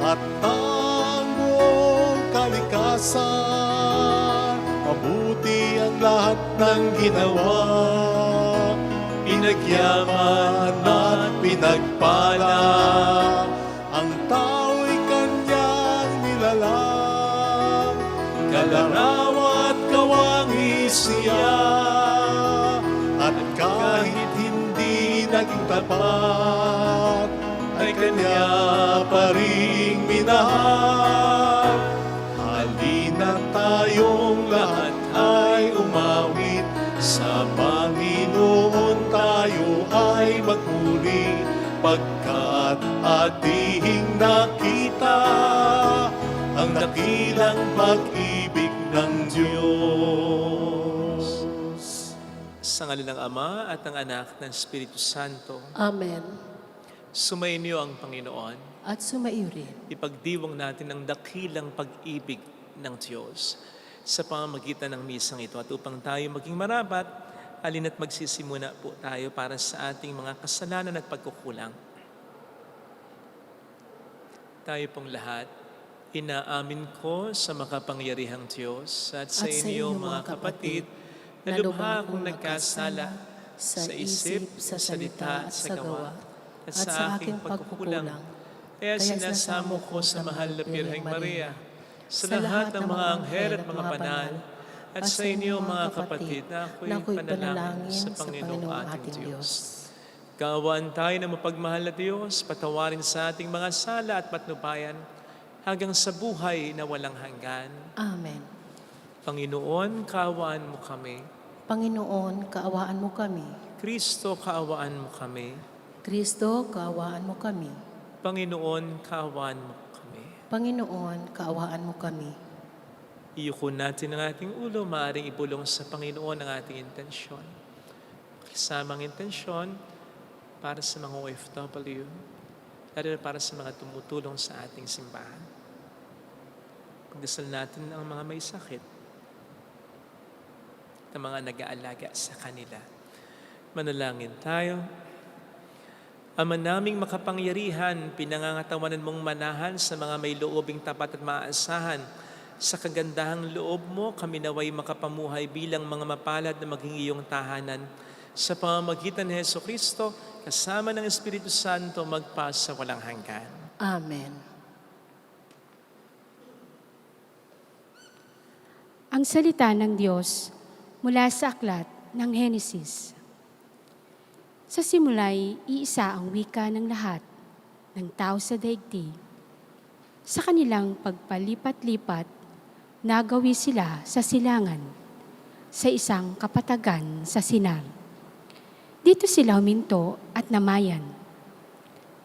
At ang buong kalikasan, mabuti ang lahat ng ginawa. Pinagyaman at pinagpala, ang tao'y kanyang nilalang. Kalaraw at kawangis siya, at kahit hindi naging tapat, ay kanya pa ring minahal. Halina tayong lahat ay umawit, sa Panginoon tayo ay magpuri, pagkat ating nakita ang dakilang pag-ibig ng Diyos. Sa ngalan ng Ama at ng Anak ng Espiritu Santo. Amen. Sumainyo ang Panginoon. At sumaiyo rin. Ipagdiwang natin ang dakilang pag-ibig ng Diyos sa pamamagitan ng misang ito. At upang tayo maging marapat, alina't magsisimuna po tayo para sa ating mga kasalanan at pagkukulang. Tayo pong lahat, inaamin ko sa makapangyarihang Diyos at sa inyo mga kapatid, na lubha akong nagkasala sa isip, sa salita at sa gawa, at sa aking pagkukulang. Kaya sinasamo ko sa mahal na Birheng Maria, sa lahat ng mga anghel at mga banal, at sa inyo mga kapatid, na ako'y panalangin sa Panginoong ating Diyos. Kaawaan tayo ng mapagmahal na Diyos, patawarin sa ating mga sala at patnubayan, hanggang sa buhay na walang hanggan. Amen. Panginoon, kaawaan mo kami. Panginoon, kaawaan mo kami. Kristo, kaawaan mo kami. Kristo, kaawaan mo kami. Panginoon, kaawaan mo kami. Panginoon, kaawaan mo kami. Iyuko natin ang ating ulo, maaaring ibulong sa Panginoon ang ating intensyon. Kasamang intensyon para sa mga OFW, lalo na para sa mga tumutulong sa ating simbahan. Pagdasal natin ang mga may sakit, ang mga nag-aalaga sa kanila. Manalangin tayo. Ama naming makapangyarihan, pinangangatawanan mong manahan sa mga may loobing tapat at maaasahan. Sa kagandahang loob mo, kami naway makapamuhay bilang mga mapalad na maging iyong tahanan. Sa pamamagitan ni Jesucristo, kasama ng Espiritu Santo, magpa sa walang hanggan. Amen. Ang salita ng Diyos mula sa aklat ng Henesis. Sa simula'y iisa ang wika ng lahat ng tao sa daigdig. Sa kanilang pagpalipat-lipat, nagawi sila sa silangan, sa isang kapatagan sa sinag. Dito sila huminto at namayan.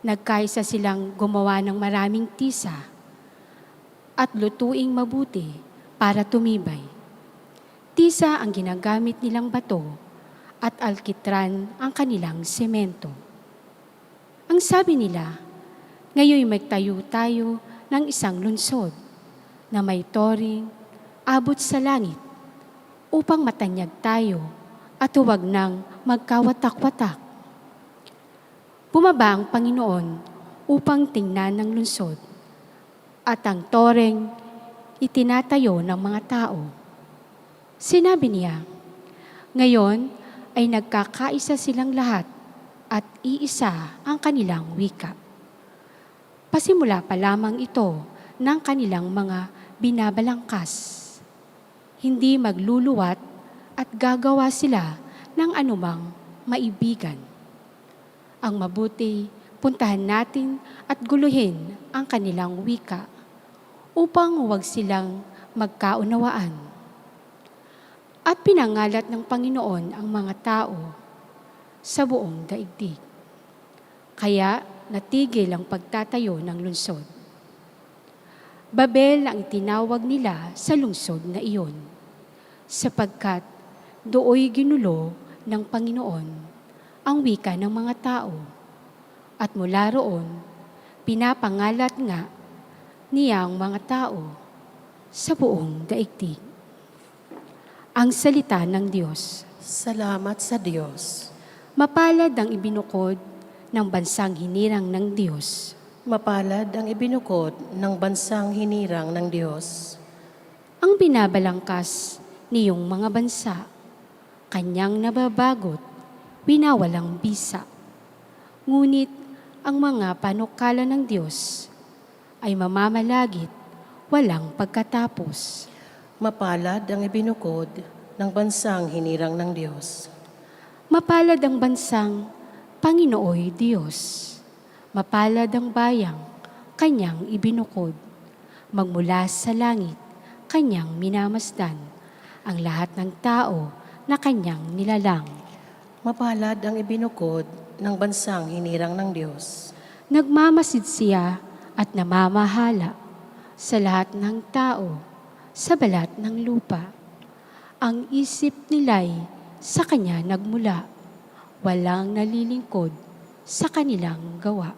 Nagkaisa silang gumawa ng maraming tisa at lutuing mabuti para tumibay. Tisa ang ginagamit nilang bato at alkitran ang kanilang semento. Ang sabi nila, ngayon magtayo tayo ng isang lungsod na may toring abot sa langit upang matanyag tayo at huwag nang magkawatak-watak. Bumaba ang Panginoon upang tingnan ng lungsod at ang toreng itinatayo ng mga tao. Sinabi niya, ngayon ay nagkakaisa silang lahat at iisa ang kanilang wika. Pasimula pa lamang ito ng kanilang mga binabalangkas. Hindi magluluwat at gagawa sila ng anumang maibigan. Ang mabuti, puntahan natin at guluhin ang kanilang wika upang huwag silang magkaunawaan. At pinangalat ng Panginoon ang mga tao sa buong daigdig. Kaya natigil ang pagtatayo ng lungsod. Babel ang itinawag nila sa lungsod na iyon, sapagkat dooy ginulo ng Panginoon ang wika ng mga tao, at mula roon, pinapangalat nga niya ang mga tao sa buong daigdig. Ang salita ng Diyos. Salamat sa Diyos. Mapalad ang ibinukod ng bansang hinirang ng Diyos. Mapalad ang ibinukod ng bansang hinirang ng Diyos. Ang binabalangkas niyong mga bansa, kanyang nababagot, winawalang bisa. Ngunit ang mga panukala ng Diyos ay mamamalagit, walang pagkatapos. Mapalad ang ibinukod ng bansang hinirang ng Diyos. Mapalad ang bansang Panginooy Diyos. Mapalad ang bayang kanyang ibinukod. Magmula sa langit, kanyang minamasdan ang lahat ng tao na kanyang nilalang. Mapalad ang ibinukod ng bansang hinirang ng Diyos. Nagmamasid siya at namamahala sa lahat ng tao sa balat ng lupa. Ang isip nila'y sa kanya nagmula, walang nalilingkod sa kanilang gawa.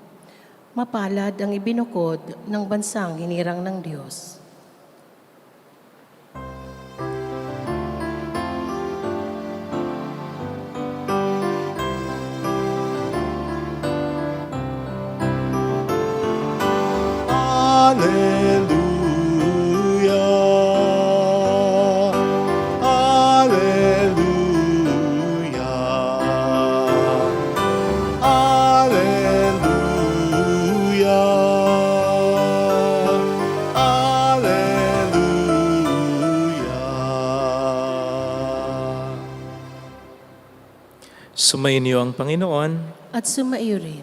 Mapalad ang ibinukod ng bansang hinirang ng Diyos. Alleluia. Alleluia. Alleluia. Alleluia. Sumainyo ang Panginoon. At sumaiyo rin.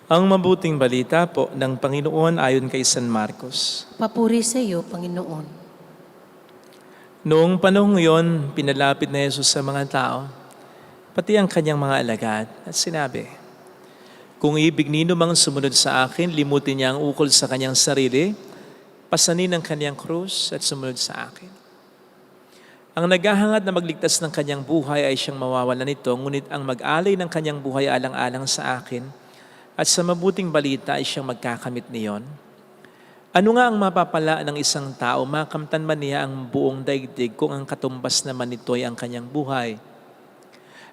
Ang mabuting balita po ng Panginoon ayon kay San Marcos. Papuri sa iyo, Panginoon. Noong panahong iyon, pinalapit na Jesus sa mga tao, pati ang kanyang mga alagad, at sinabi, "Kung ibig nino mang sumunod sa akin, limutin niya ang ukol sa kanyang sarili, pasanin ang kanyang krus at sumunod sa akin. Ang naghahangad na magligtas ng kanyang buhay ay siyang mawawalan nito, ngunit ang mag-alay ng kanyang buhay alang-alang sa akin, at sa mabuting balita ay siyang magkakamit niyon. Ano nga ang mapapala ng isang tao, makamtan man niya ang buong daigdig kung ang katumbas naman nito ay ang kanyang buhay?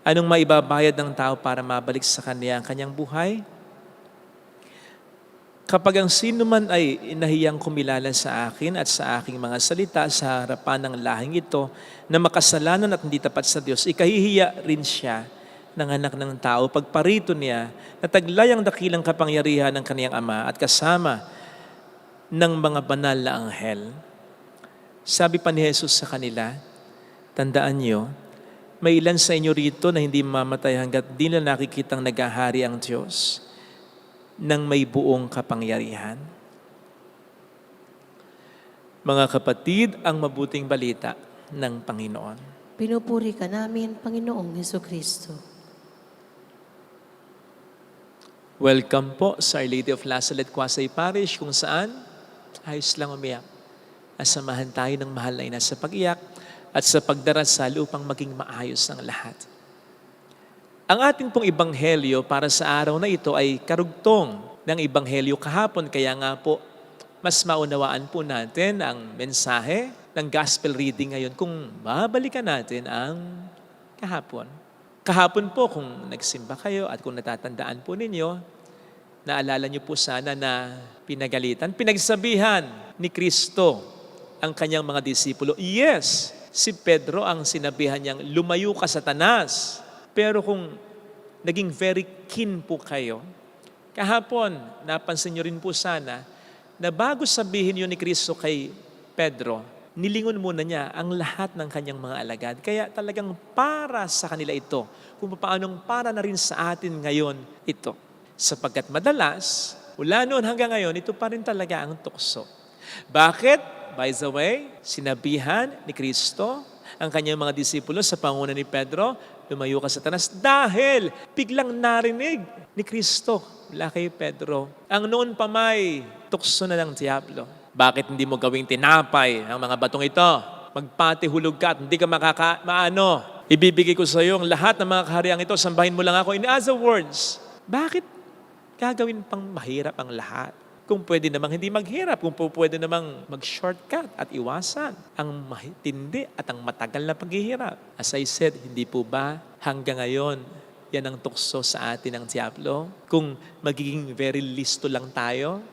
Anong maibabayad ng tao para mabalik sa kanya ang kanyang buhay? Kapag ang sino man ay inahiyang kumilala sa akin at sa aking mga salita sa harapan ng lahing ito na makasalanan at hindi tapat sa Diyos, ikahihiya rin siya ng anak ng tao pagparito niya na taglay ang dakilang kapangyarihan ng kaniyang Ama at kasama ng mga banal na anghel." Sabi pa ni Jesus sa kanila, "Tandaan niyo, may ilan sa inyo rito na hindi mamamatay hanggat di na nakikitang naghahari ang Diyos ng may buong kapangyarihan." Mga kapatid, ang mabuting balita ng Panginoon. Pinupuri ka namin, Panginoong Hesukristo. Welcome po sa Our Lady of La Salette, Quasay Parish, kung saan ayos lang umiyak. Asamahan tayo ng mahal na ina sa pag-iyak at sa pagdarasal upang maging maayos ang lahat. Ang ating pong ebanghelyo para sa araw na ito ay karugtong ng ebanghelyo kahapon, kaya nga po mas maunawaan po natin ang mensahe ng gospel reading ngayon kung babalikan natin ang kahapon. Kahapon po, kung nagsimba kayo at kung natatandaan po ninyo, naalala niyo po sana na pinagsabihan ni Kristo ang kanyang mga disipulo. Yes, si Pedro ang sinabihan niyang, "Lumayo ka, Satanas." Pero kung naging very keen po kayo, Kahapon, napansin nyo rin po sana na bago sabihin yun ni Kristo kay Pedro, nilingon muna niya ang lahat ng kanyang mga alagad. Kaya talagang para sa kanila ito, kung paanong para na rin sa atin ngayon ito. Sapagkat madalas, mula noon hanggang ngayon, ito pa rin talaga ang tukso. Bakit? By the way, sinabihan ni Kristo ang kanyang mga disipulo sa panguna ni Pedro, lumayo ka Satanas dahil biglang narinig ni Kristo mula kay Pedro. Ang noon pa may tukso na ng diablo. Bakit hindi mo gawing tinapay ang mga batong ito? Magpatihulog ka at hindi ka maano. Ibibigay ko sa iyo ang lahat ng mga kahariang ito, sambahin mo lang ako. In other words, bakit gagawin pang mahirap ang lahat? Kung pwede namang hindi maghirap, kung pwede namang mag-shortcut at iwasan ang matindi at ang matagal na paghihirap. As I said, hindi po ba hanggang ngayon yan ang tukso sa atin ng diablo? Kung magiging very listo lang tayo?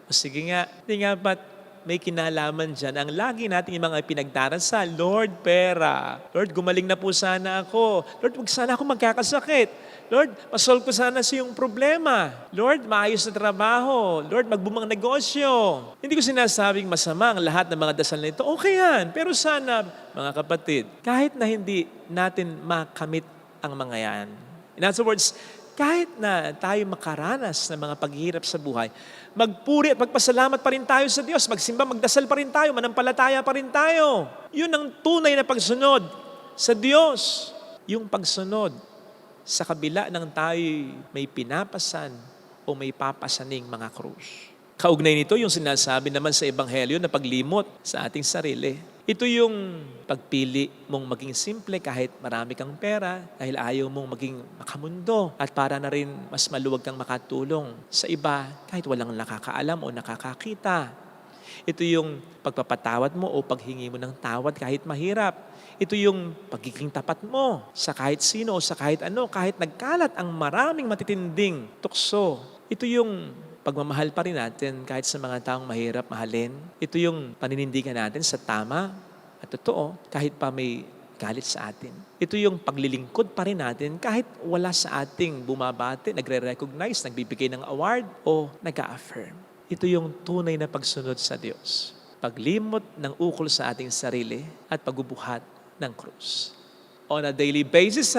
O sige nga, hindi nga ba't may kinalaman dyan ang lagi nating mga pinagdarasal? Lord, pera. Lord, gumaling na po sana ako. Lord, huwag sana ako magkakasakit. Lord, masolve ko sana sa iyong problema. Lord, maayos na trabaho. Lord, magbumang negosyo. Hindi ko sinasabing masama ang lahat ng mga dasal na ito. Okay yan. Pero sana, mga kapatid, kahit na hindi natin makamit ang mga yan. In other words, kahit na tayo makaranas ng mga paghihirap sa buhay, magpuri at magpasalamat pa rin tayo sa Diyos. Magsimba, magdasal pa rin tayo. Manampalataya pa rin tayo. Yun ang tunay na pagsunod sa Diyos. Yung pagsunod sa kabila ng tayo'y may pinapasan o may papasaning mga krus. Kaugnay nito yung sinasabi naman sa Ebanghelyo na paglimot sa ating sarili. Ito yung pagpili mong maging simple kahit marami kang pera dahil ayaw mong maging makamundo at para na rin mas maluwag kang makatulong sa iba kahit walang nakakaalam o nakakakita. Ito yung pagpapatawad mo o paghingi mo ng tawad kahit mahirap. Ito yung pagiging tapat mo sa kahit sino o sa kahit ano, kahit nagkalat ang maraming matitinding tukso. Ito yung pagmamahal pa rin natin kahit sa mga taong mahirap mahalin. Ito yung paninindigan natin sa tama at totoo kahit pa may galit sa atin. Ito yung paglilingkod pa rin natin kahit wala sa ating bumabati, nagre-recognize, nagbibigay ng award o nag-a-affirm. Ito yung tunay na pagsunod sa Diyos. Paglimot ng ukol sa ating sarili at pagbubuhat ng krus. On a daily basis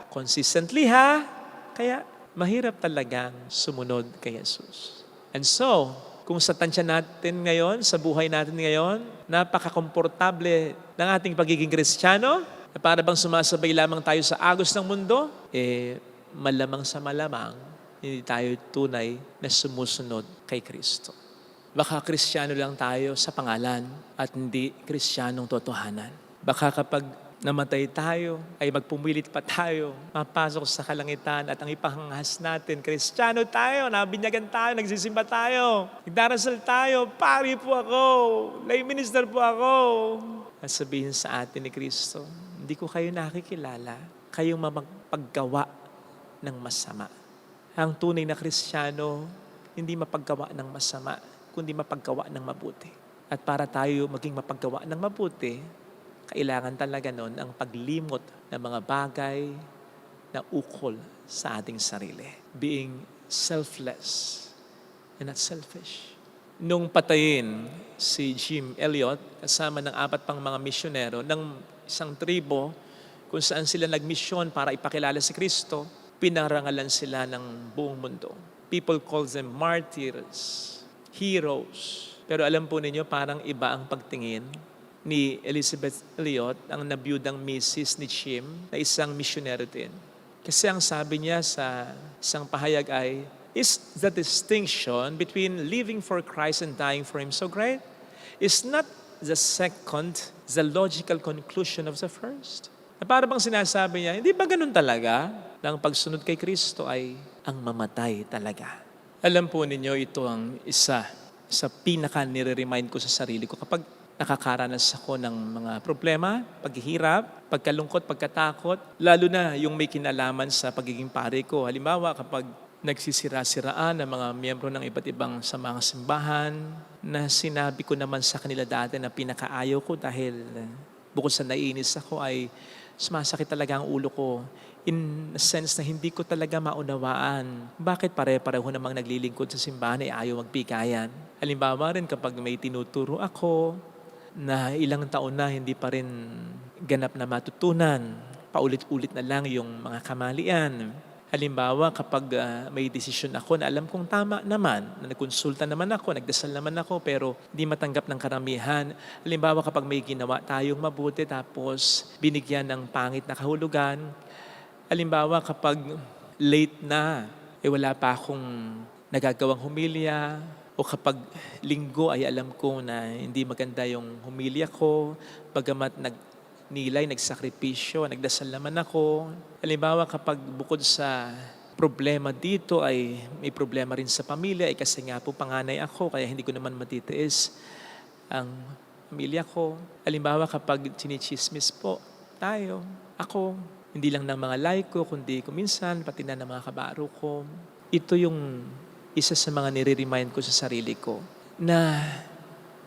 consistently kaya mahirap talagang sumunod kay Jesus. And so, kung sa tansya natin ngayon, sa buhay natin ngayon, napaka-komportable ng ating pagiging Kristiyano, na para bang sumasabay lamang tayo sa agos ng mundo, malamang sa malamang, hindi tayo tunay na sumusunod kay Kristo. Baka Kristiyano lang tayo sa pangalan at hindi Kristiyanong totohanan. Baka kapag namatay tayo, ay magpumilit pa tayo, mapasok sa kalangitan at ang ipahangahas natin, Kristiyano tayo, nabinyagan tayo, nagsisimba tayo, nagdarasal tayo, pari po ako, lay minister po ako. At sabihin sa atin ni Kristo, hindi ko kayo nakikilala, kayong mapaggawa ng masama. Ang tunay na Kristiyano, hindi mapaggawa ng masama, kundi mapaggawa ng mabuti. At para tayo maging mapaggawa ng mabuti, kailangan talaga nun ang paglimot ng mga bagay na ukol sa ating sarili. Being selfless and not selfish. Nung patayin si Jim Elliot, kasama ng 4 pang mga misyonero ng isang tribo kung saan sila nagmisyon para ipakilala si Kristo, pinarangalan sila ng buong mundo. People call them martyrs, heroes. Pero alam po ninyo, parang iba ang pagtingin ni Elizabeth Elliot, ang nabiyudang misis ni Jim, na isang missionary din. Kasi ang sabi niya sa isang pahayag ay, is the distinction between living for Christ and dying for Him so great? Is not the second the logical conclusion of the first? Na para bang sinasabi niya, hindi ba ganun talaga? Na ang pagsunod kay Kristo ay ang mamatay talaga. Alam po ninyo, ito ang isa sa pinaka-nire-remind ko sa sarili ko kapag nakakaranas ako ng mga problema, paghihirap, pagkalungkot, pagkatakot, lalo na yung may kinalaman sa pagiging pare ko. Halimbawa, kapag nagsisira-siraan ng mga miyembro ng iba't ibang samang simbahan, na sinabi ko naman sa kanila dati na pinakaayaw ko dahil bukod sa naiinis ako ay sumasakit talaga ang ulo ko. in a sense na hindi ko talaga maunawaan bakit pare-pareho namang naglilingkod sa simbahan ay ayaw magbigayan. Halimbawa rin kapag may tinuturo ako na ilang taon na hindi pa rin ganap na matutunan, paulit-ulit na lang yung mga kamalian. Halimbawa kapag may desisyon ako na alam kong tama naman, na nagkonsulta naman ako, nagdasal naman ako, pero hindi matanggap ng karamihan. Halimbawa kapag may ginawa tayong mabuti tapos binigyan ng pangit na kahulugan. Halimbawa kapag late na, wala pa akong nagagawang humilya, o kapag linggo ay alam ko na hindi maganda yung humilya ko, bagamat nagnilay, nagsakripisyo, nagdasal naman ako. Halimbawa kapag bukod sa problema dito ay may problema rin sa pamilya, kasi nga po panganay ako, kaya hindi ko naman matitiis ang pamilya ko. Halimbawa kapag chinichismis po tayo, ako, hindi lang ng mga laiko, kundi kuminsan, pati na ng mga kabaro ko. Ito yung isa sa mga nire-remind ko sa sarili ko na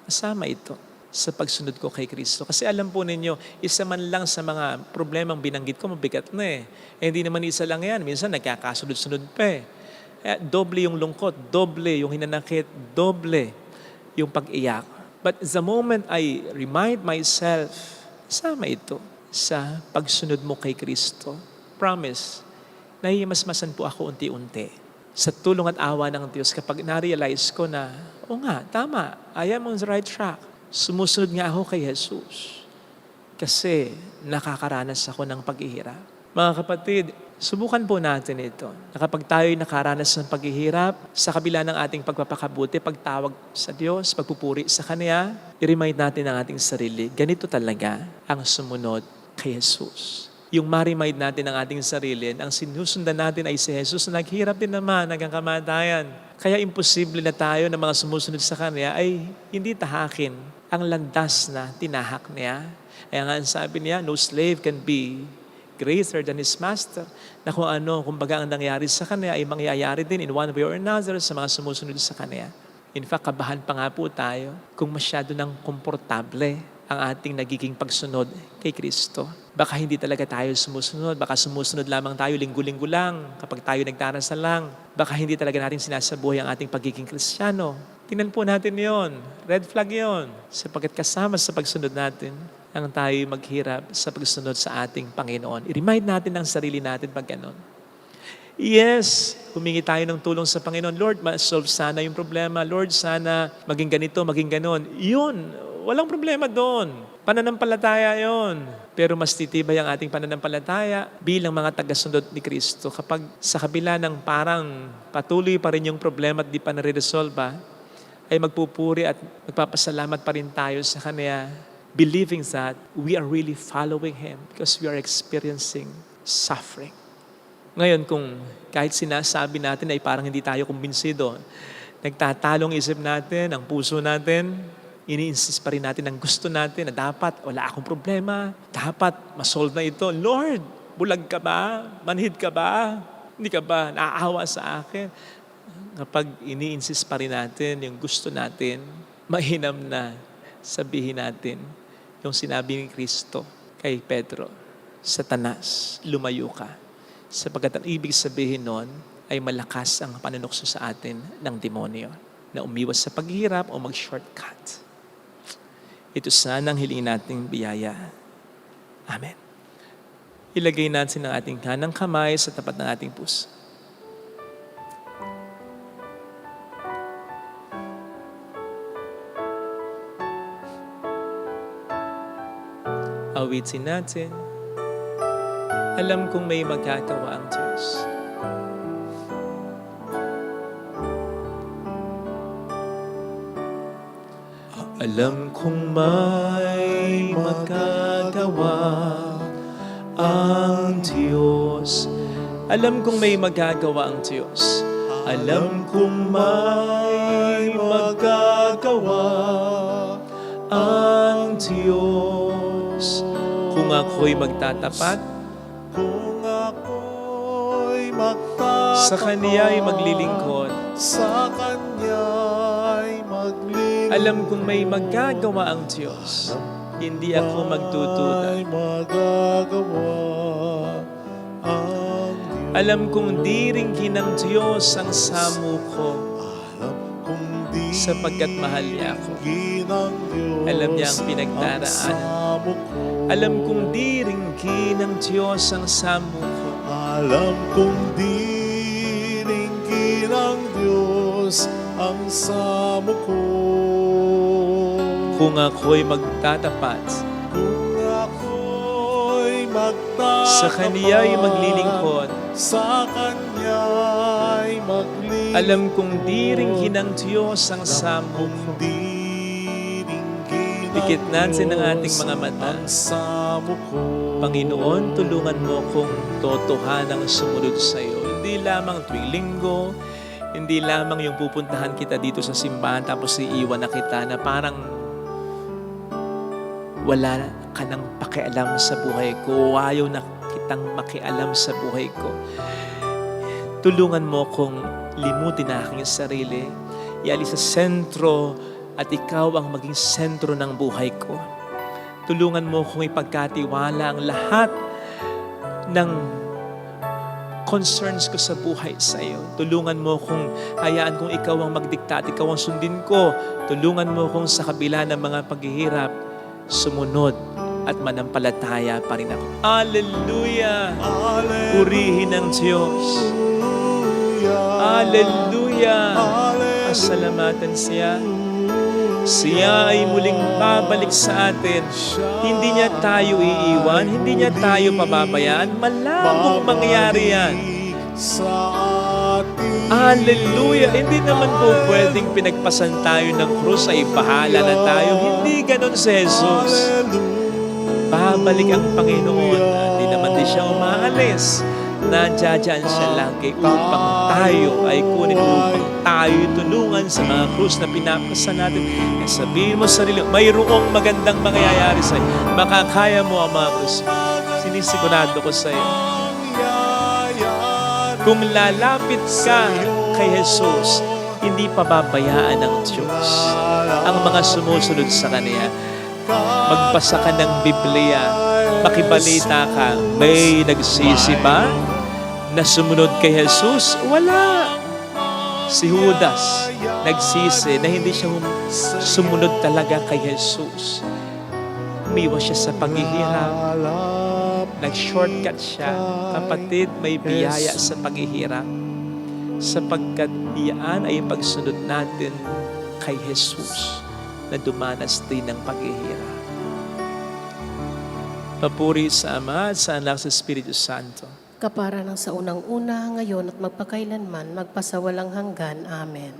kasama ito sa pagsunod ko kay Kristo. Kasi alam po ninyo, isa man lang sa mga problemang binanggit ko, mabigat na eh. Hindi naman isa lang yan. Minsan nagkakasunod-sunod pa eh. Doble yung lungkot, doble yung hinanakit, doble yung pag-iyak. But the moment I remind myself, kasama ito sa pagsunod mo kay Kristo. Promise, nahihimasmasan po ako unti-unti. Sa tulong at awa ng Diyos, kapag na-realize ko na, o nga, tama, I am on the right track. Sumusunod nga ako kay Jesus. Kasi nakakaranas ako ng paghihirap. Mga kapatid, subukan po natin ito. Na kapag tayo'y nakaranas ng paghihirap, sa kabila ng ating pagpapakabuti, pagtawag sa Diyos, pagpupuri sa Kanya, i-remind natin ang ating sarili, ganito talaga ang sumunod kay Jesus. Yung ma-remind natin ang ating sarili, ang sinusundan natin ay si Jesus na naghirap din naman hanggang kamatayan. Kaya imposible na tayo na mga sumusunod sa Kanya ay hindi tahakin ang landas na tinahak niya. Kaya nga ang sabi niya, no slave can be greater than his master. Na kung ano, kumbaga ang nangyari sa Kanya ay mangyayari din in one way or another sa mga sumusunod sa Kanya. In fact, kabahan pa nga po tayo kung masyado ng komportable ang ating nagiging pagsunod kay Kristo. Baka hindi talaga tayo sumusunod. Baka sumusunod lamang tayo linggo-linggo lang kapag tayo nagdarasal lang. Baka hindi talaga natin sinasabuhay ang ating pagiging Kristiyano. Tingnan po natin yon. Red flag yon. Sapagkat kasama sa pagsunod natin ang tayo maghirap sa pagsunod sa ating Panginoon. I-remind natin ang sarili natin pag ganon. Yes, humingi tayo ng tulong sa Panginoon. Lord, ma-solve sana yung problema. Lord, sana maging ganito, maging ganon. Yun, walang problema doon. Pananampalataya yon. Pero mas titibay ang ating pananampalataya bilang mga tagasundot ni Kristo. Kapag sa kabila ng parang patuloy pa rin yung problema at di pa nare-resolve, ay magpupuri at magpapasalamat pa rin tayo sa Kanya, believing that we are really following Him because we are experiencing suffering. Ngayon, kung kahit sinasabi natin ay parang hindi tayo kumbinsido, nagtatalong isip natin, ang puso natin, ini-insist pa rin natin ang gusto natin na dapat wala akong problema, dapat masolve na ito. Lord, bulag ka ba? Manhid ka ba? Hindi ka ba naaawa sa akin? Kapag ini-insist pa rin natin yung gusto natin, mainam na sabihin natin yung sinabi ni Kristo kay Pedro, Satanas, lumayo ka. Sapagkat ang ibig sabihin nun ay malakas ang panunokso sa atin ng demonyo na umiwas sa paghihirap o mag-shortcut. Ito sana ang hilingin nating biyaya. Amen. Ilagay natin ang ating kanang kamay sa tapat ng ating puso. Awitin natin. Alam kong may magagawa ang Diyos. Alam kong may magagawa ang Diyos. Alam kong may magagawa ang Diyos. Alam kong may magagawa ang Diyos. Kung ako'y magtatapat, Kung ako'y magtatapat, sa Kaniya'y maglilingkod. sa Kanya'y maglilingkod. Alam kong may magagawa ang Diyos. Hindi ako magdududa. May magagawa ang Diyos. Alam kong di ringgin ng Diyos ang samo ko, Alam kong di sapagkat mahal niya ako. ng Diyos Alam niya ang pinagdaraanan. ang samo ko. Alam kong di ringgin ng Diyos ang samo ko. Alam kong di ringgin ng Diyos ang samo ko. Kung ako'y magtatapat, Kung ako'y magtatapat, sa Kaniya'y maglilingkod, sa Kanya'y maglilingkod. alam kong di ringgin ng Diyos ang samo ko. Di ringgin ng Pikit natin ang ating Diyos mga mata. ang samo ko. Panginoon, tulungan mo kong totohanang sumunod sa iyo. Hindi lamang tuwing linggo, hindi lamang yung pupuntahan kita dito sa simbahan tapos iiwan na kita na parang wala ka nang pakialam sa buhay ko. Ayaw na kitang makialam sa buhay ko. Tulungan mo kong limutin ang aking sarili, ialis sa sentro at ikaw ang maging sentro ng buhay ko. Tulungan mo kong ipagkatiwala ang lahat ng concerns ko sa buhay sa iyo. Tulungan mo kong hayaan kong ikaw ang magdikta at ikaw ang sundin ko. Tulungan mo kong sa kabila ng mga paghihirap, sumunod at manampalataya pa rin ako. Hallelujah! Purihin ang Diyos. Hallelujah! Pasalamatan siya. Siya ay muling babalik sa atin. Hindi niya tayo iiwan, hindi niya tayo pababayaan. Malabong mangyayari yan. Sa ating Hallelujah! Hindi naman po pwedeng pinagpasan tayo ng krus ay bahala na tayo. Hindi ganon si Jesus. Babalik ang Panginoon. Hindi naman din siya umaalis. Nandiyan siya lagi upang tayo ay kunin, upang tayo tulungan sa mga krus na pinapasa natin. Eh, sabihin mo sa sarili, mayroong magandang mangyayari sa'yo. Makakaya mo ang mga krus. Sinisigurado ko sa'yo. Kung lalapit ka kay Jesus, hindi pababayaan ng Diyos ang mga sumusunod sa Kanya. Magbasa ka ng Biblia, makibalita ka, may nagsisi ba na sumunod kay Jesus? Wala. Si Judas nagsisi na hindi siya sumunod talaga kay Jesus. Umiwas siya sa paghihirap. Nag-shortcut siya. Kapatid, may biyaya sa paghihirap. Sapagkat iyan ay pagsunod natin kay Jesus na dumanas din ng paghihirap. Papuri sa Ama at sa Anak sa Espiritu Santo. Kapara ng sa unang-una, ngayon at magpakailanman, magpasawalang hanggan. Amen.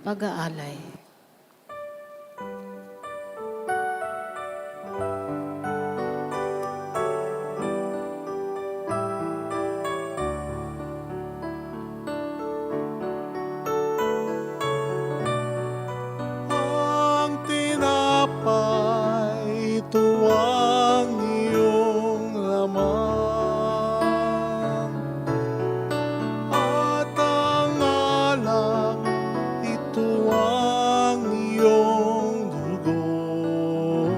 Pag-aalay. ang tinapay, tuwang iyong laman. At ang alak, ito ang iyong dugo.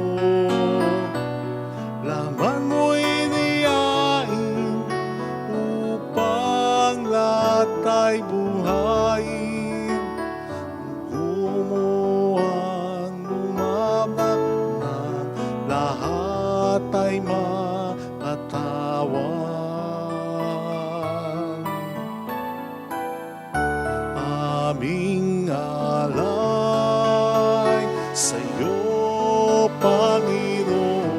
Laman mo'y niyain upang lahat ay buhayin. Gumuhang lumabak na lahat ay makatawan. Aming alay sa iyo, Panginoon,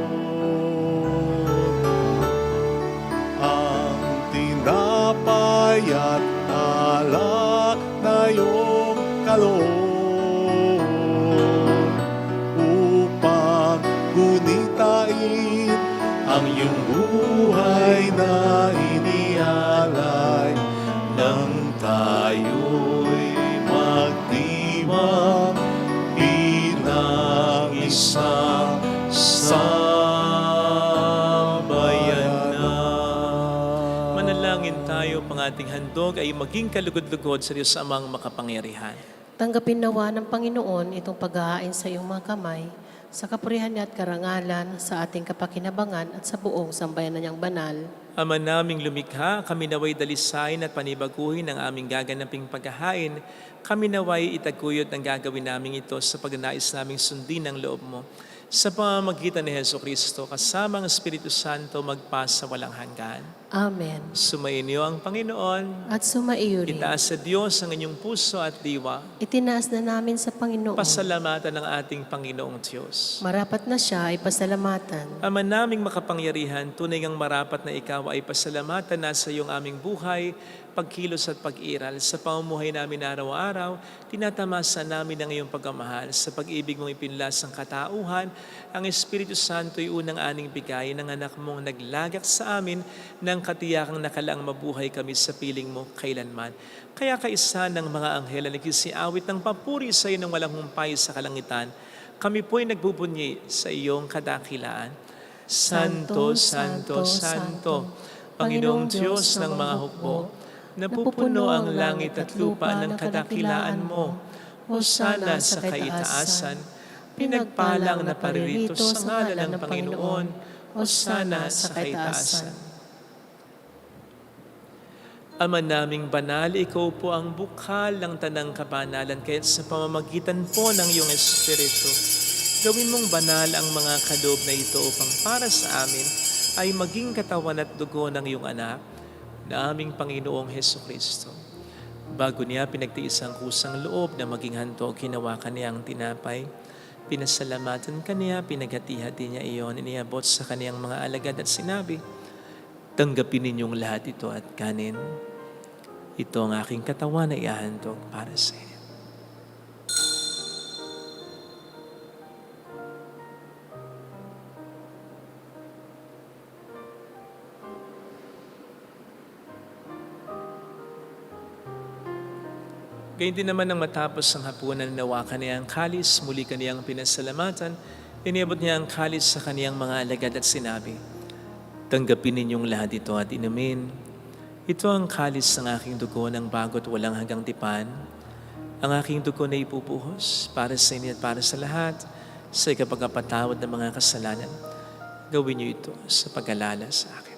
ang tinapay at alak na iyong kaloob, upang gunitain ang iyong buhay na inialay, nang tayo'y magdiwang bilang isang sambayanan. Manalangin tayo, pang ating handog ay maging kalugod-lugod sa Diyos Amang makapangyarihan. Tanggapin nawa ng Panginoon itong paghahain sa iyong mga kamay, sa kapurihan niya at karangalan, sa ating kapakinabangan at sa buong sambayanan niyang banal. Ama naming lumikha, kami naway dalisain at panibaguhin ang aming gaganaping paghahain. Kami naway itaguyod ng gagawin namin ito sa pagnanais naming sundin ang loob mo. Sa pamamagitan ni Heso Kristo, kasama ang Espiritu Santo, magpasa walang hanggan. Amen. Sumainyo ang Panginoon. At sumaiyo rin. Itaas sa Diyos ang inyong puso at diwa. Itinaas na namin sa Panginoon. Pasalamatan ng ating Panginoong Diyos. Marapat na siya ay pasalamatan. Ama naming makapangyarihan, tunay ngang marapat na ikaw ay pasalamatan na sa iyong aming buhay, pagkilos at pag-iral. Sa pamumuhay namin araw-araw, tinatamasa namin ang iyong pagmamahal. Sa pag-ibig mong ipinlas ang katauhan, ang Espiritu Santo ay unang aning bigay ng anak mong naglagak sa amin ng katiyakang nakalaang mabuhay kami sa piling mo kailanman. Kaya kaisa ng mga anghel na nagsisiawit ng papuri sa iyo ng walang humpay sa kalangitan, kami po'y nagbubunyi sa iyong kadakilaan. Santo, Santo, Santo, Panginoong Diyos ng mga hukbo, napupuno ang langit at lupa ng kadakilaan mo. Hosana sa kaitaasan, pinagpalang na paririto sa ngalan ng Panginoon. Hosana sa kaitaasan. Ama naming banal, ikaw po ang bukal ng tanang kabanalan, kaya sa pamamagitan po ng iyong Espiritu, gawin mong banal ang mga kaloob na ito upang para sa amin ay maging katawan at dugo ng iyong anak, na aming Panginoong Heso Kristo. Bago niya pinagtiis ang kusang loob na maging handog, hinawakan niya ang tinapay. Pinasalamatan kaniya, pinaghati-hati niya iyon, iniabot sa kaniyang mga alagad at sinabi, tanggapin ninyong lahat ito at kanin. Ito ang aking katawan na ihahandog para sa inyo. Gayun din naman nang matapos ang hapunan, nawakan niya ang kalis, muli kaniyang pinasalamatan, iniabot niya ang kalis sa kaniyang mga alagad at sinabi, tanggapin ninyong lahat ito at inumin. Ito ang kalis ng aking dugo ng bago't walang hanggang tipan. Ang aking dugo na ipupuhos para sa inyo at para sa lahat sa ikapagpatawad ng mga kasalanan. Gawin niyo ito sa pag-alala sa akin.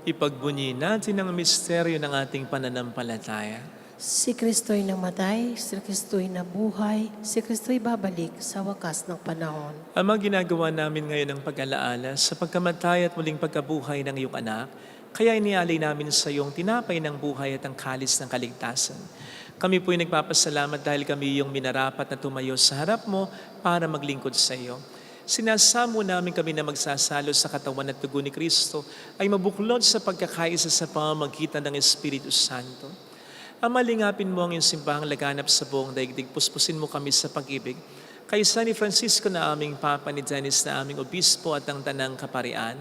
Ipagbunyi natin ang misteryo ng ating pananampalataya. Si Kristo'y namatay, si Kristo'y nabuhay, si Kristo'y babalik sa wakas ng panahon. Ama, ginagawa namin ngayon ang pag-alaala sa pagkamatay at muling pagkabuhay ng iyong anak, kaya inialay namin sa iyong tinapay ng buhay at ang kalis ng kaligtasan. Kami po'y nagpapasalamat dahil kami iyong minarapat na tumayo sa harap mo para maglingkod sa iyo. Sinasamo namin kami na magsasalo sa katawan at dugo ni Kristo ay mabuklod sa pagkakaisa sa pamamagitan ng Espiritu Santo. Ama, lingapin mo ang iyong simbahang laganap sa buong daigdig. Puspusin mo kami sa pag-ibig. Kaysa ni Francisco na aming Papa, ni Dennis na aming Obispo at ang Tanang Kaparian,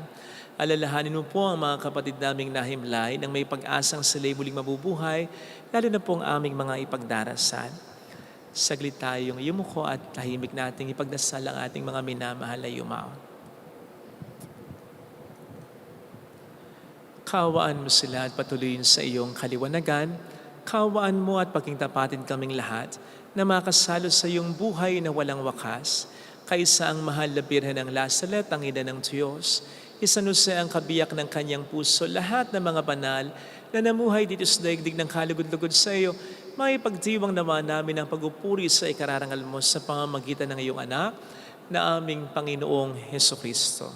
alalahanin mo po ang mga kapatid naming nahimlay nang may pag-asang sila'y muling mabubuhay, lalo na po ang aming mga ipagdarasal. Saglit tayong yumuko at tahimik nating ipagdasal ang ating mga minamahal na yumao. Kaawaan mo sila at patuloyin sa iyong kaliwanagan. Kaawaan mo at pagkingtapatin kaming lahat na makasalo sa iyong buhay na walang wakas. Kaysa ang mahal na Birhen ng Lazaret, ang ina ng Diyos, isanuse ang kabiyak ng kanyang puso, lahat ng mga banal na namuhay dito sa daigdig ng kalugod-lugod sa iyo, may pagdiwang naman namin ang pagupuri sa ikararangal mo sa pamamagitan ng iyong anak na aming Panginoong Heso Kristo.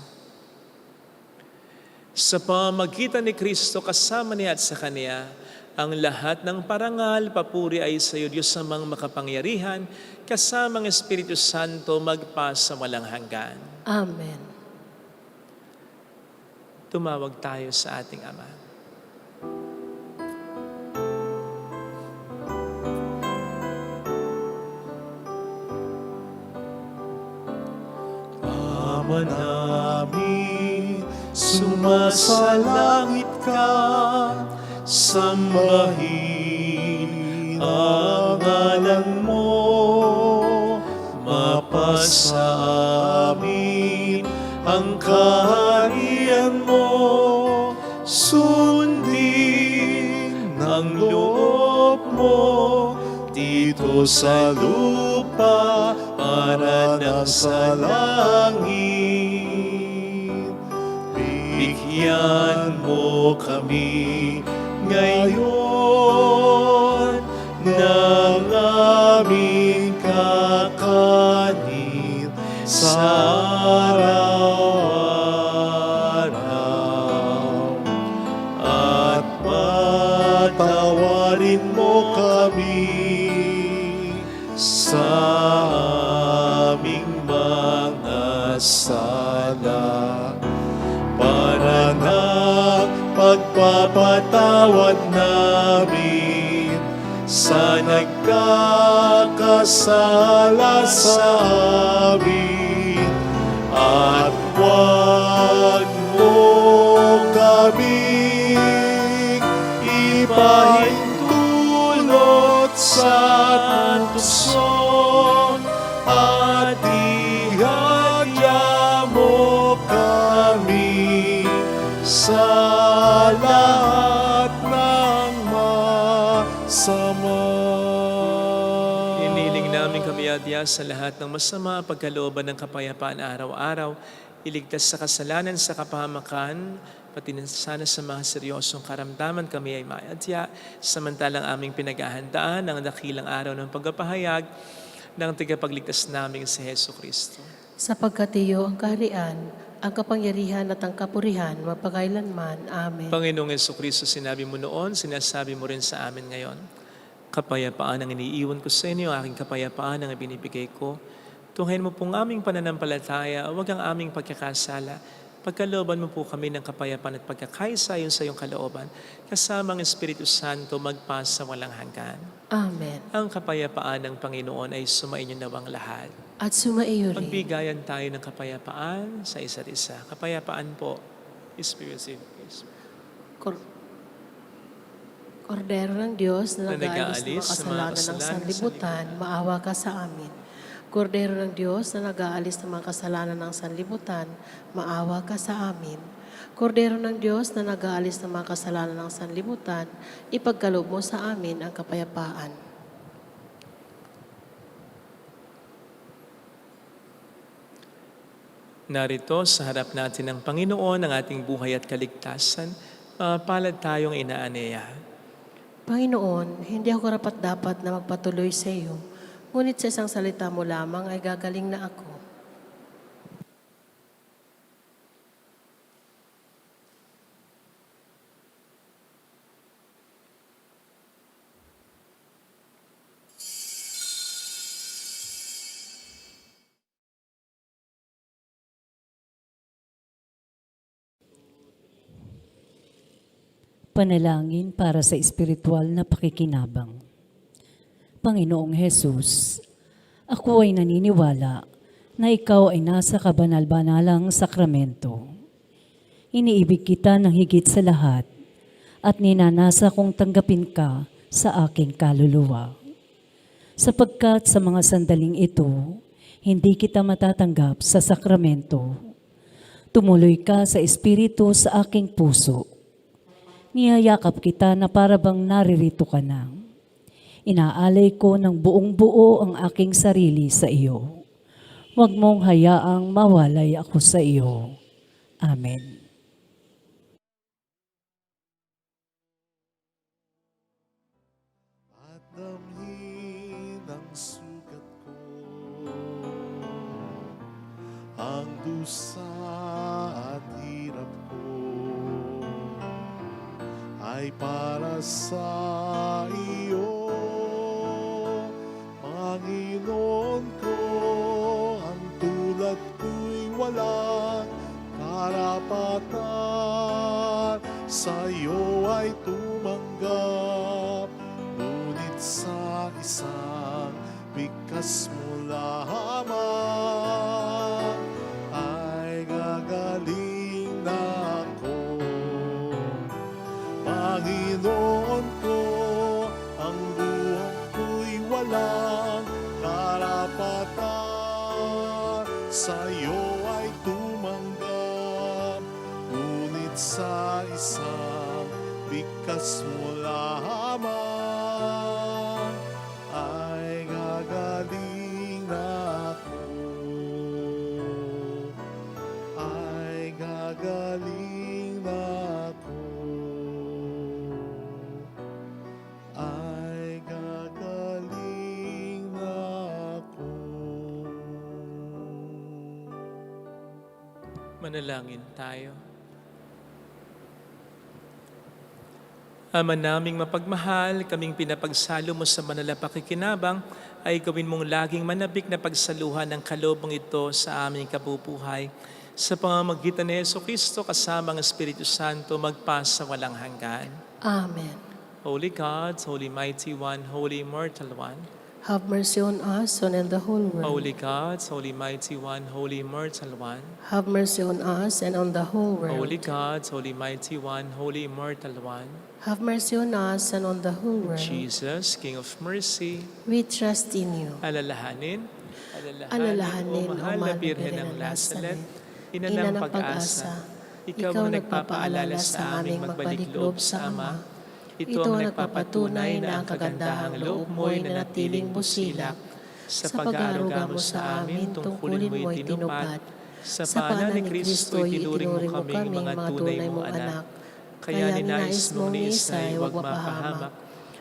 Sa pamamagitan ni Kristo, kasama niya at sa Kanya, ang lahat ng parangal, papuri ay sa iyo, Diyos amang makapangyarihan, kasamang Espiritu Santo, magpasa walang hanggan. Amen. Tumawag tayo sa ating Ama. Ama namin, sumasalangit ka, sambahin ang ngalan mo, mapasa amin ang kaharian mo, sundin dito sa lupa para nang sa langit. Bigyan mo kami ngayon ng aming kakanin sa araw-araw. At patawarin mo kami sa aming mga sala, para na pagpapatawad namin sa nagkakasala sa amin. At huwag mo kaming ipahintulot sa tukso, at ihadya mo kami sa lahat ng masama. Iniling namin kami adya sa lahat ng masama, pagkalooban ng kapayapaan araw-araw, iligtas sa kasalanan, sa kapahamakan, pati na sana sa mga seryosong karamdaman kami ay maadya, samantalang aming pinaghahandaan ang dakilang araw ng pagpapahayag ng tagapagligtas naming si Heso Kristo. Sapagkat iyo ang kaharian, ang kapangyarihan at ang kapurihan, mapagkailanman. Amen. Panginoong Heso Kristo, sinabi mo noon, sinasabi mo rin sa amin ngayon, kapayapaan ang iniiwan ko sa inyo, aking kapayapaan ang ibinibigay ko. Tunghayin mo pong aming pananampalataya, huwag ang aming pagkakasala. Pagkalooban mo po kami ng kapayapaan at pagkakaisa sa iyong kalooban, kasama ang Espiritu Santo magpasa walang hanggan. Amen. Ang kapayapaan ng Panginoon ay sumainyo nawang lahat. At sumaiyo rin. Magbigayan tayo ng kapayapaan sa isa't isa. Kapayapaan po, Spirit. Kordero ng Diyos na nag-aalis ng mga nag-aalis sa mga kasalanan ng kasalanan sanlibutan, maawa ka sa amin. Kordero ng Diyos na nag-aalis ng mga kasalanan ng sanlibutan, maawa ka sa amin. Kordero ng Diyos na nag-aalis ng mga kasalanan ng sanlibutan, ipagkaloob mo sa amin ang kapayapaan. Narito sa harap natin ng Panginoon ang ating buhay at kaligtasan, palad tayong inaaneya. Panginoon, hindi ako karapat-dapat na magpatuloy sa iyo, ngunit sa isang salita mo lamang ay gagaling na ako. Panalangin para sa espiritual na pakikinabang. Panginoong Hesus, ako ay naniniwala na ikaw ay nasa kabanal-banalang sakramento. Iniibig kita ng higit sa lahat at ninanasa kong tanggapin ka sa aking kaluluwa. Sapagkat sa mga sandaling ito, hindi kita matatanggap sa sakramento. Tumuloy ka sa espiritu sa aking puso. Niyayakap kita na para bang naririto ka na. Inaalay ko ng buong buo ang aking sarili sa iyo. Huwag mong hayaang mawalay ako sa iyo. Amen. At damhin ang sugat ko, ang dusa at hirap ko ay para sa iyo, Panginoon ko. Ang tulad ko'y walang karapatan, sa iyo ay tumanggap, ngunit sa isang bigkas mo lamang ay gagaling na ako. Panginoon ko, ang buhay ko'y walang karapatan, sa iyo ay tumanggap, ngunit sa isang bigkas mo lamang ay Manalangin tayo. Ama naming mapagmahal, kaming pinapagsalo mo sa banal na pakikinabang, ay gawin mong laging manabik na pagsaluhan ng kalobong ito sa aming kabubuhay. Sa pamamagitan ni Jesucristo kasama ang Espiritu Santo, magpasa walang hanggan. Amen. Holy God, Holy Mighty One, Holy Immortal One, Have mercy on us and on the whole world. Holy God, Holy Mighty One, Holy Immortal One, Have mercy on us and on the whole world. Holy God, Holy Mighty One, Holy Immortal One, Have mercy on us and on the whole world. Jesus, King of Mercy, We trust in you. alalahanin, Alalahanin, o mahal na Birhen ng Lasalet, ina ng pag-asa, ikaw ang nagpapaalala sa aming magbalik loob sa Ama. Ito ang nagpapatunay na ang kagandahang loob mo'y nanatiling busilak sa pag-aaruga mo sa amin, tungkulin mo'y tinupad. Sa paanan ni Kristo, itinuring mo kaming mga tunay mong anak. Kaya ninais mong ni Isay, huwag mapahamak.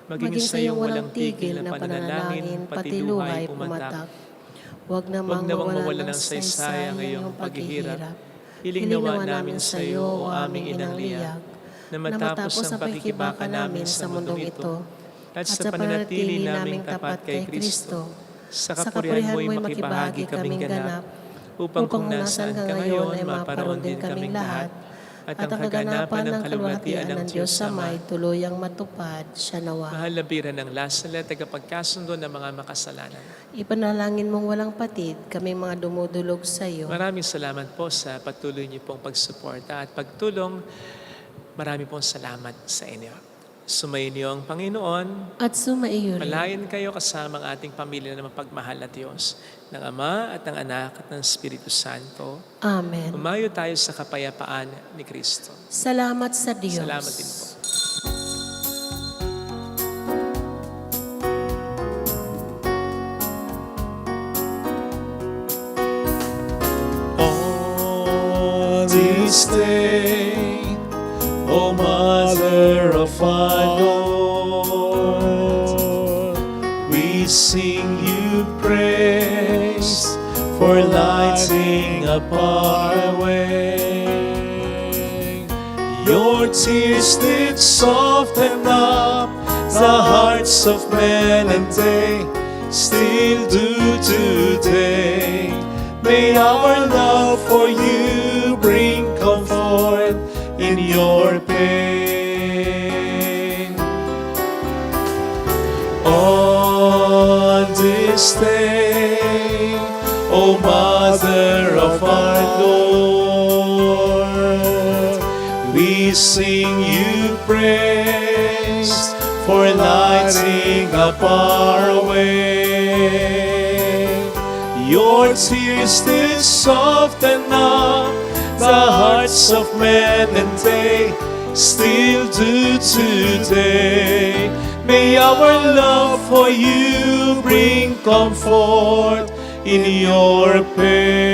Maging sa iyong walang tigil na pananalangin, pati luhay pumatak. Huwag namang mawala ng saysay ang iyong paghihirap. Hiling nawa namin sa iyo, o aming inang liyag, na matapos ang pakikibaka namin sa mundong ito, at sa pananatili naming tapat kay Kristo, sa kapurihan mo'y makibahagi kaming ganap, upang kung nasaan ka ngayon ay maparoon din kaming lahat, at ang kaganapan ng kaluwalhatian ng Diyos Ama ay tuluyang matupad siya nawa. Mahal na Birhen ng Lasalet, tagapagkasundo ng mga makasalanan. Ipanalangin mong walang patid, kami mga dumudulog sa iyo. Maraming salamat po sa patuloy niyo pong pagsuporta at pagtulong. Marami pong salamat sa inyo. Sumayin niyo ang Panginoon. At sumaiyo rin. Palayan kayo kasama ang ating pamilya na mapagmahal na Diyos, ng Ama at ng Anak at ng Espiritu Santo. Amen. Umayo tayo sa kapayapaan ni Kristo. Salamat sa Diyos. Salamat din po. On this day, O Mother of our Lord, we sing you praise for lighting up our way. Your tears did soften up the hearts of men, and they still do today. May our love for you bring comfort in your pain. On this day, O Mother of our Lord, we sing you praise for lighting up our way. Your tears did soften up the hearts of men, and they still do today. May our love for you bring comfort in your pain.